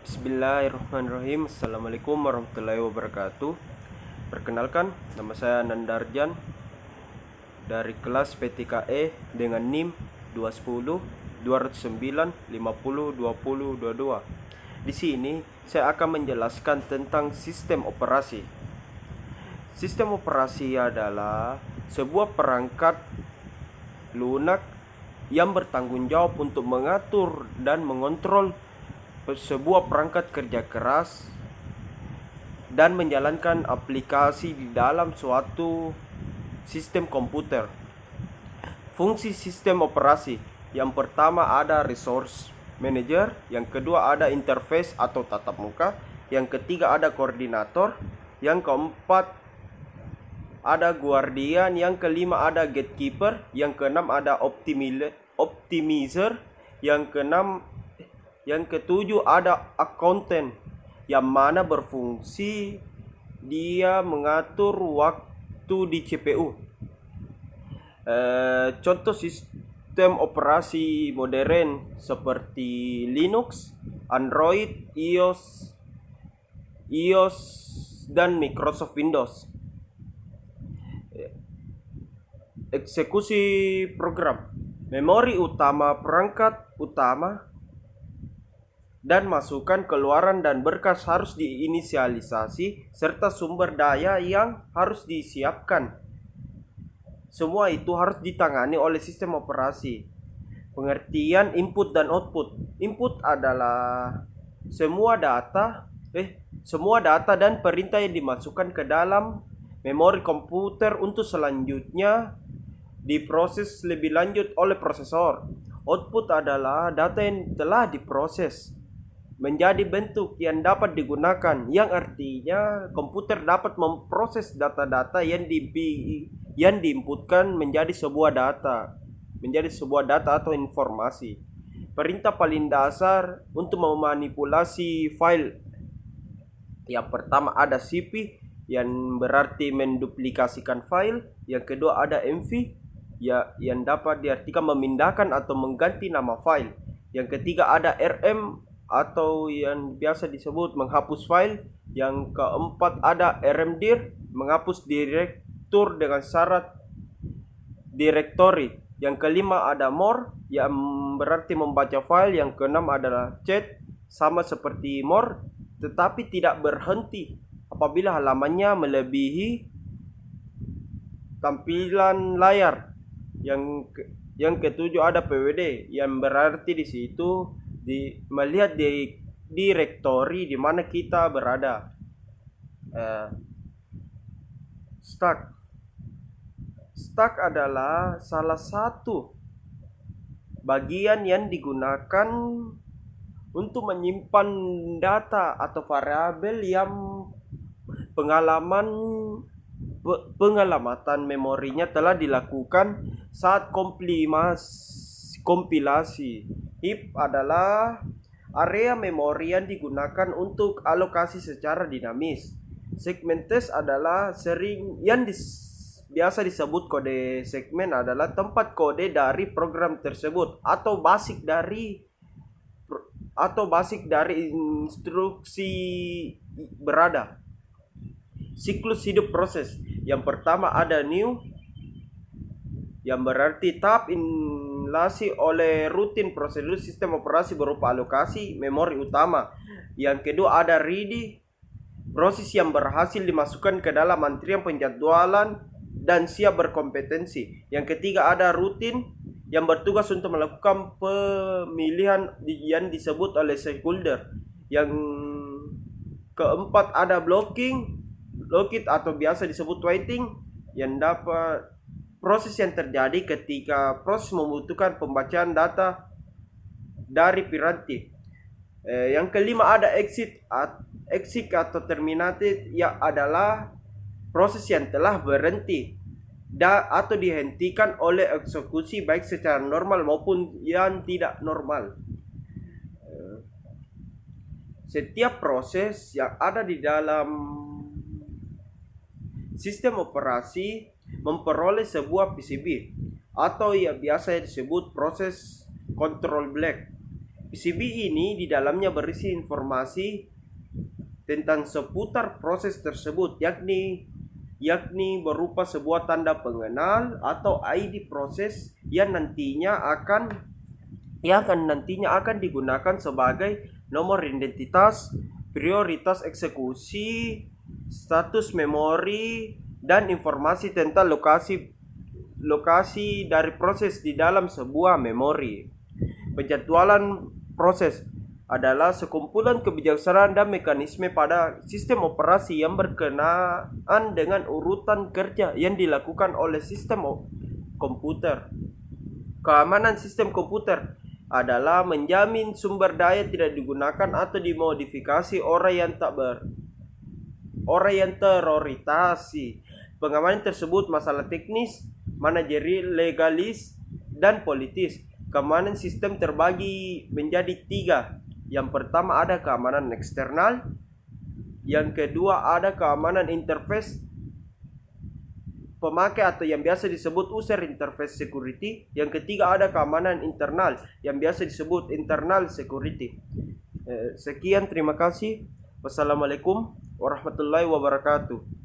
Bismillahirrahmanirrahim. Assalamualaikum warahmatullahi wabarakatuh. Perkenalkan, nama saya Nandarjan dari kelas PTKE dengan NIM 210 209 50 20 22. Di sini saya akan menjelaskan tentang sistem operasi. Sistem operasi adalah sebuah perangkat lunak yang bertanggung jawab untuk mengatur dan mengontrol sebuah perangkat kerja keras dan menjalankan aplikasi di dalam suatu sistem komputer. Fungsi sistem operasi: yang pertama ada resource manager, yang kedua ada interface atau tatap muka, yang ketiga ada koordinator, yang keempat ada guardian, yang kelima ada gatekeeper, yang keenam ada optimizer, yang ketujuh ada accountant, yang mana berfungsi dia mengatur waktu di CPU. Contoh sistem operasi modern seperti Linux, Android, iOS dan Microsoft Windows. Eksekusi program: memori utama, perangkat utama, dan masukan, keluaran, dan berkas harus diinisialisasi, serta sumber daya yang harus disiapkan. Semua itu harus ditangani oleh sistem operasi. Pengertian input dan output: input adalah semua data dan perintah yang dimasukkan ke dalam memori komputer untuk selanjutnya diproses lebih lanjut oleh prosesor. Output adalah data yang telah diproses menjadi bentuk yang dapat digunakan, yang artinya komputer dapat memproses data-data yang diinputkan menjadi sebuah data atau informasi. Perintah paling dasar untuk memanipulasi file: yang pertama ada cp, yang berarti menduplikasikan file. Yang kedua ada mv, yang dapat diartikan memindahkan atau mengganti nama file. Yang ketiga ada rm, atau yang biasa disebut menghapus file. Yang keempat ada rmdir, menghapus direktur dengan syarat directory. Yang kelima ada more, yang berarti membaca file. Yang keenam adalah chat, sama seperti more tetapi tidak berhenti apabila halamannya melebihi tampilan layar. Yang ketujuh ada pwd, yang berarti di situ melihat di direktori di mana kita berada. Stack adalah salah satu bagian yang digunakan untuk menyimpan data atau variabel yang pengalamatan memorinya telah dilakukan saat kompilasi. Heap adalah area memori yang digunakan untuk alokasi secara dinamis. Segments adalah biasa disebut kode segmen adalah tempat kode dari program tersebut atau basic dari instruksi berada. Siklus hidup proses: yang pertama ada new, yang berarti tahap inisiasi oleh rutin prosedur sistem operasi berupa alokasi memori utama. Yang kedua ada ready, proses yang berhasil dimasukkan ke dalam antrian penjadwalan dan siap berkompetensi. Yang ketiga ada rutin, yang bertugas untuk melakukan pemilihan yang disebut oleh stakeholder. Yang keempat ada blocking atau biasa disebut waiting, yang dapat proses yang terjadi ketika proses membutuhkan pembacaan data dari piranti. Yang kelima ada exit atau terminated, yang adalah proses yang telah berhenti atau dihentikan oleh eksekusi baik secara normal maupun yang tidak normal. Setiap proses yang ada di dalam sistem operasi memperoleh sebuah PCB atau yang biasa disebut proses control block. PCB ini di dalamnya berisi informasi tentang seputar proses tersebut, yakni berupa sebuah tanda pengenal atau ID proses yang nantinya akan digunakan sebagai nomor identitas, prioritas eksekusi, status memori, dan informasi tentang lokasi dari proses di dalam sebuah memori. Penjadwalan proses adalah sekumpulan kebijaksanaan dan mekanisme pada sistem operasi yang berkenaan dengan urutan kerja yang dilakukan oleh sistem komputer. Keamanan sistem komputer adalah menjamin sumber daya tidak digunakan atau dimodifikasi orang yang teroritasi. Pengamanan tersebut masalah teknis, manajerial, legalis, dan politis. Keamanan sistem terbagi menjadi 3. Yang pertama ada keamanan eksternal, yang kedua ada keamanan interface pemakai atau yang biasa disebut user interface security, yang ketiga ada keamanan internal yang biasa disebut internal security. Sekian, terima kasih. Wassalamualaikum warahmatullahi wabarakatuh.